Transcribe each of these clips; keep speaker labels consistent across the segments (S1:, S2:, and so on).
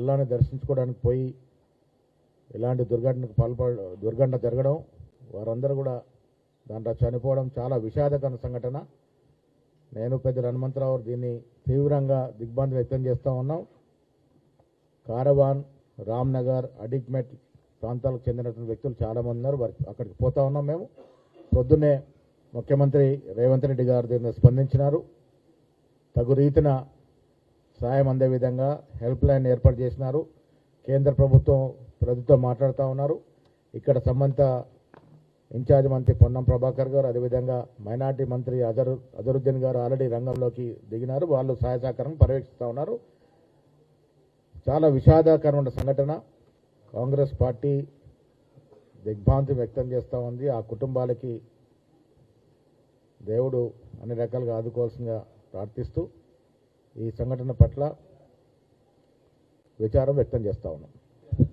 S1: అల్లాహ్ని దర్శించుకోవడానికి పోయి ఇలాంటి దుర్ఘటన జరగడం, వారందరూ కూడా దాంట్లో చనిపోవడం చాలా విషాదకర సంఘటన. నేను పెద్దలు హనుమంతరావు దీన్ని తీవ్రంగా దిగ్భ్రాంతి వ్యక్తం చేస్తూ ఉన్నాం. కారవాన్, రామ్నగర్, అడిక్మెట్ ప్రాంతాలకు చెందినటువంటి వ్యక్తులు చాలామంది ఉన్నారు. అక్కడికి పోతా ఉన్నాం. మేము పొద్దున్నే ముఖ్యమంత్రి రేవంత్ రెడ్డి గారు దీన్ని స్పందించినారు. తగు రీతిన సాయం అందే విధంగా హెల్ప్ లైన్ ఏర్పాటు చేసినారు. కేంద్ర ప్రభుత్వం మాట్లాడుతూ ఉన్నారు. ఇక్కడ సంబంధిత ఇన్ఛార్జ్ మంత్రి పొన్నం ప్రభాకర్ గారు, అదేవిధంగా మైనార్టీ మంత్రి అజరుద్దీన్ గారు ఆల్రెడీ రంగంలోకి దిగినారు. వాళ్ళు సహాయ సహకారం పర్యవేక్షిస్తూ ఉన్నారు. చాలా విషాదకరమైన సంఘటన. కాంగ్రెస్ పార్టీ దిగ్భ్రాంతి వ్యక్తం చేస్తూ ఉంది. ఆ కుటుంబాలకి దేవుడు అన్ని రకాలుగా ఆదుకోవాల్సిందిగా ప్రార్థిస్తూ ఈ సంఘటన పట్ల విచారం వ్యక్తం చేస్తూ ఉన్నాం.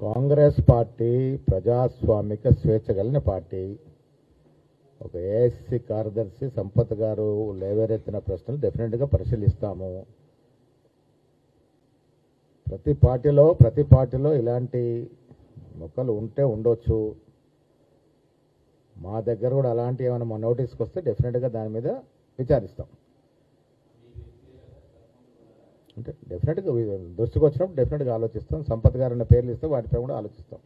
S1: కాంగ్రెస్ పార్టీ ప్రజాస్వామిక స్వేచ్ఛ కలిగిన పార్టీ. ఒక ఏఐసిసి కార్యదర్శి సంపత్ గారు లేవరెత్తిన ప్రశ్నలు డెఫినెట్గా పరిశీలిస్తాము. ప్రతి పార్టీలో ఇలాంటి మొక్కలు ఉంటే ఉండొచ్చు. మా దగ్గర కూడా అలాంటి ఏమైనా మా నోటీస్కి వస్తే డెఫినెట్గా దాని మీద విచారిస్తాం. అంటే డెఫినెట్గా దృష్టికి వచ్చినప్పుడు డెఫినెట్గా ఆలోచిస్తాం. సంపత్ గారు అన్న పేర్లు ఇస్తే వాటిపై కూడా ఆలోచిస్తాం.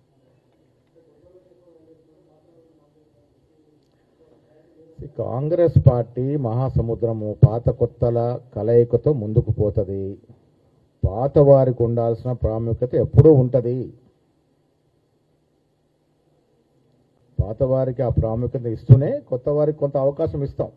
S1: కాంగ్రెస్ పార్టీ మహాసముద్రము, పాత కొత్తల కలయికతో ముందుకు పోతుంది. పాత వారికి ఉండాల్సిన ప్రాముఖ్యత ఎప్పుడూ ఉంటుంది. పాత వారికి ఆ ప్రాముఖ్యత ఇస్తూనే కొత్త వారికి కొంత అవకాశం ఇస్తాం.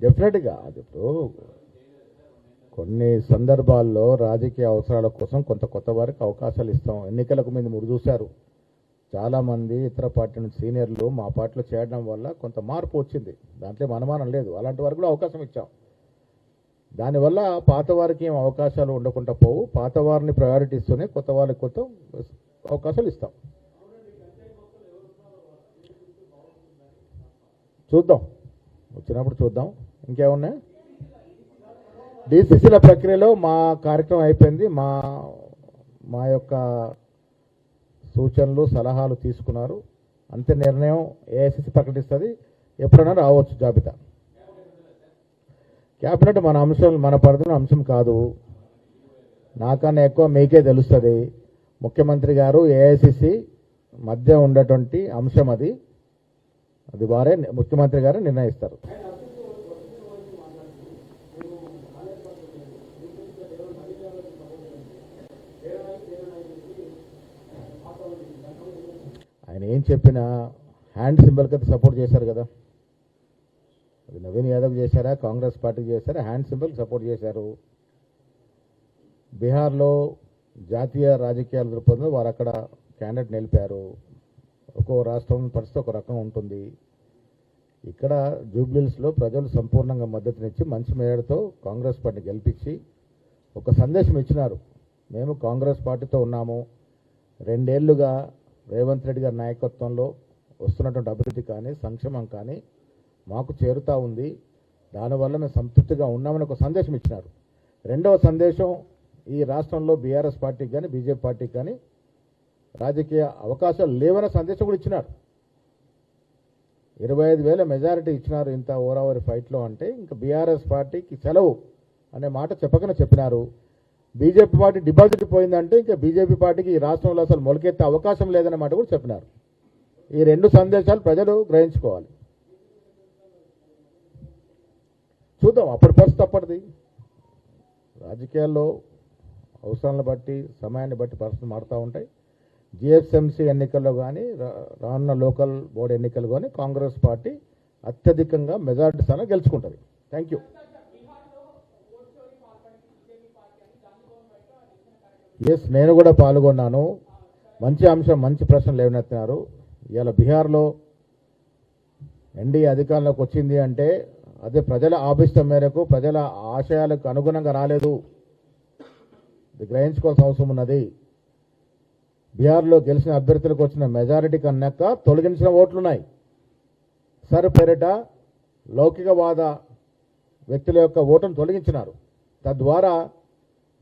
S1: డెఫినెట్గా అది ఇప్పుడు కొన్ని సందర్భాల్లో రాజకీయ అవసరాల కోసం కొంత కొత్త వారికి అవకాశాలు ఇస్తాం. ఎన్నికలకు మీరు చూశారు, చాలామంది ఇతర పార్టీ నుంచి సీనియర్లు మా పార్టీలో చేయడం వల్ల కొంత మార్పు వచ్చింది. దాంట్లో అనుమానం లేదు. అలాంటి వారికి కూడా అవకాశం ఇచ్చాం. దానివల్ల పాత వారికి ఏం అవకాశాలు ఉండకుండా పోవు. పాత వారిని ప్రయారిటీ ఇస్తూనే కొత్త వారికి కొత్త అవకాశాలు ఇస్తాం. చూద్దాం, వచ్చినప్పుడు చూద్దాం. ఇంకేమున్నాయి? డిసిసిల ప్రక్రియలో మా కార్యక్రమం అయిపోయింది. మా యొక్క సూచనలు సలహాలు తీసుకున్నారు. అంతే నిర్ణయం ఏఐసిసి ప్రకటిస్తుంది. ఎప్పుడైనా రావచ్చు జాబితా. క్యాబినెట్ మన పరిధిలో అంశం కాదు. నాకన్నా ఎక్కువ మీకే తెలుస్తుంది. ముఖ్యమంత్రి గారు ఏఐసిసి మధ్య ఉండేటువంటి అంశం అది వారే ముఖ్యమంత్రి గారు నిర్ణయిస్తారు. ఆయన ఏం చెప్పినా హ్యాండ్ సింబల్కి అయితే సపోర్ట్ చేశారు కదా. అది నవీన్ యాదవ్ చేశారా, కాంగ్రెస్ పార్టీకి చేశారా? హ్యాండ్ సింబల్కి సపోర్ట్ చేశారు. బీహార్లో జాతీయ రాజకీయాల దృక్పథంలో వారు అక్కడ క్యాండిడేట్ నిలిపారు. ఒక్కో రాష్ట్రం పరిస్థితి ఒక రకంగా ఉంటుంది. ఇక్కడ జూబ్లీహిల్స్లో ప్రజలు సంపూర్ణంగా మద్దతునిచ్చి మంచి మేరతో కాంగ్రెస్ పార్టీ గెలిపించి ఒక సందేశం ఇచ్చినారు. మేము కాంగ్రెస్ పార్టీతో ఉన్నాము. 2 ఏళ్లుగా రేవంత్ రెడ్డి గారి నాయకత్వంలో వస్తున్నటువంటి అభివృద్ధి కానీ సంక్షేమం కానీ మాకు చేరుతా ఉంది. దానివల్ల మేము సంతృప్తిగా ఉన్నామని ఒక సందేశం ఇచ్చినారు. రెండవ సందేశం, ఈ రాష్ట్రంలో బీఆర్ఎస్ పార్టీకి కానీ బీజేపీ పార్టీకి కానీ రాజకీయ అవకాశాలు లేవనే సందేశం కూడా ఇచ్చినారు. 25,000 మెజారిటీ ఇచ్చినారు ఇంత ఓవరావరి ఫైట్లో. అంటే ఇంకా బీఆర్ఎస్ పార్టీకి సెలవు అనే మాట చెప్పినారు. బీజేపీ పార్టీ డిపాజిట్ పోయిందంటే ఇంకా బీజేపీ పార్టీకి ఈ రాష్ట్రంలో అసలు మొలకెత్తే అవకాశం లేదనే మాట కూడా చెప్పినారు. ఈ 2 సందేశాలు ప్రజలు గ్రహించుకోవాలి. చూద్దాం, అప్పటి పరిస్థితి అప్పటిది. రాజకీయాల్లో అవసరాలను బట్టి సమయాన్ని బట్టి పరిస్థితులు మారుతూ ఉంటాయి. జిహెచ్ఎంసీ ఎన్నికల్లో కానీ రానున్న లోకల్ బోర్డు ఎన్నికలు కానీ కాంగ్రెస్ పార్టీ అత్యధికంగా మెజారిటీ స్థానం గెలుచుకుంటుంది. Thank you. ఎస్, నేను కూడా పాల్గొన్నాను. మంచి అంశం, మంచి ప్రశ్నలు లేవనెత్తినారు. ఇవాళ బీహార్లో ఎన్డీఏ అధికారంలోకి వచ్చింది అంటే అదే ప్రజల ఆభిష్టం మేరకు, ప్రజల ఆశయాలకు అనుగుణంగా రాలేదు. ఇది గ్రహించుకోవాల్సిన అవసరం ఉన్నది. బీహార్లో గెలిచిన అభ్యర్థులకు వచ్చిన మెజారిటీ కన్నాక తొలగించిన ఓట్లున్నాయి. సర్ పేరిట లౌకికవాద వ్యక్తుల యొక్క ఓటును తొలగించినారు. తద్వారా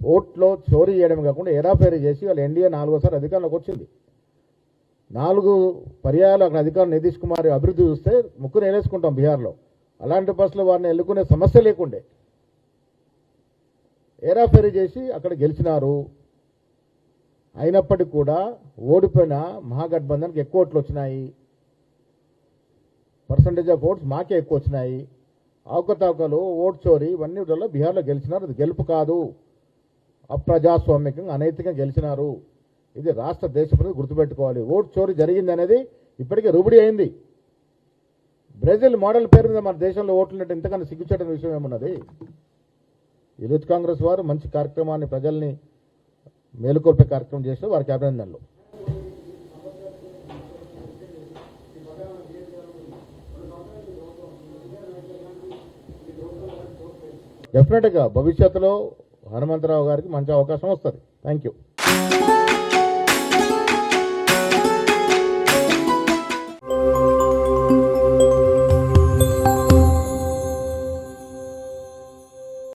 S1: ఓట్లో చోరీ చేయడం కాకుండా ఎరాఫేరీ చేసి వాళ్ళు ఎన్డీఏ 4వ సారి అధికారంలోకి వచ్చింది. 4 పర్యాయాలు అక్కడ అధికారం నితీష్ కుమార్ అభివృద్ధి చూస్తే ముక్కును వేలేసుకుంటాం బీహార్లో. అలాంటి బస్సులు వారిని ఎన్నుకునే సమస్య లేకుండే ఏరాఫేరీ చేసి అక్కడ గెలిచినారు. అయినప్పటికీ కూడా ఓడిపోయిన మహాగఠబంధన్కి ఎక్కువ ఓట్లు వచ్చినాయి. పర్సంటేజ్ ఆఫ్ ఓట్స్ మాకే ఎక్కువ వచ్చినాయి. అవకతవకలు, ఓట్ చోరీ ఇవన్నీ వల్ల బీహార్లో గెలిచినారు. అది గెలుపు కాదు, అప్రజాస్వామికంగా అనైతికంగా గెలిచినారు. ఇది రాష్ట్ర దేశ ప్రజలు గుర్తుపెట్టుకోవాలి. ఓట్ చోరీ జరిగింది అనేది ఇప్పటికే రూబడి అయింది. బ్రెజిల్ మోడల్ పేరు మీద మన దేశంలో ఓట్లున్నట్టు ఇంతకన్నా సిగ్గుచేటని విషయం ఏమున్నది? యూత్ కాంగ్రెస్ వారు మంచి కార్యక్రమాన్ని ప్రజల్ని మేలుకొల్పే కార్యక్రమం చేస్తే వారికి అభినందనలు. డెఫినెట్గా భవిష్యత్తులో హనుమంతరావు గారికి మంచి అవకాశం వస్తుంది. Thank you.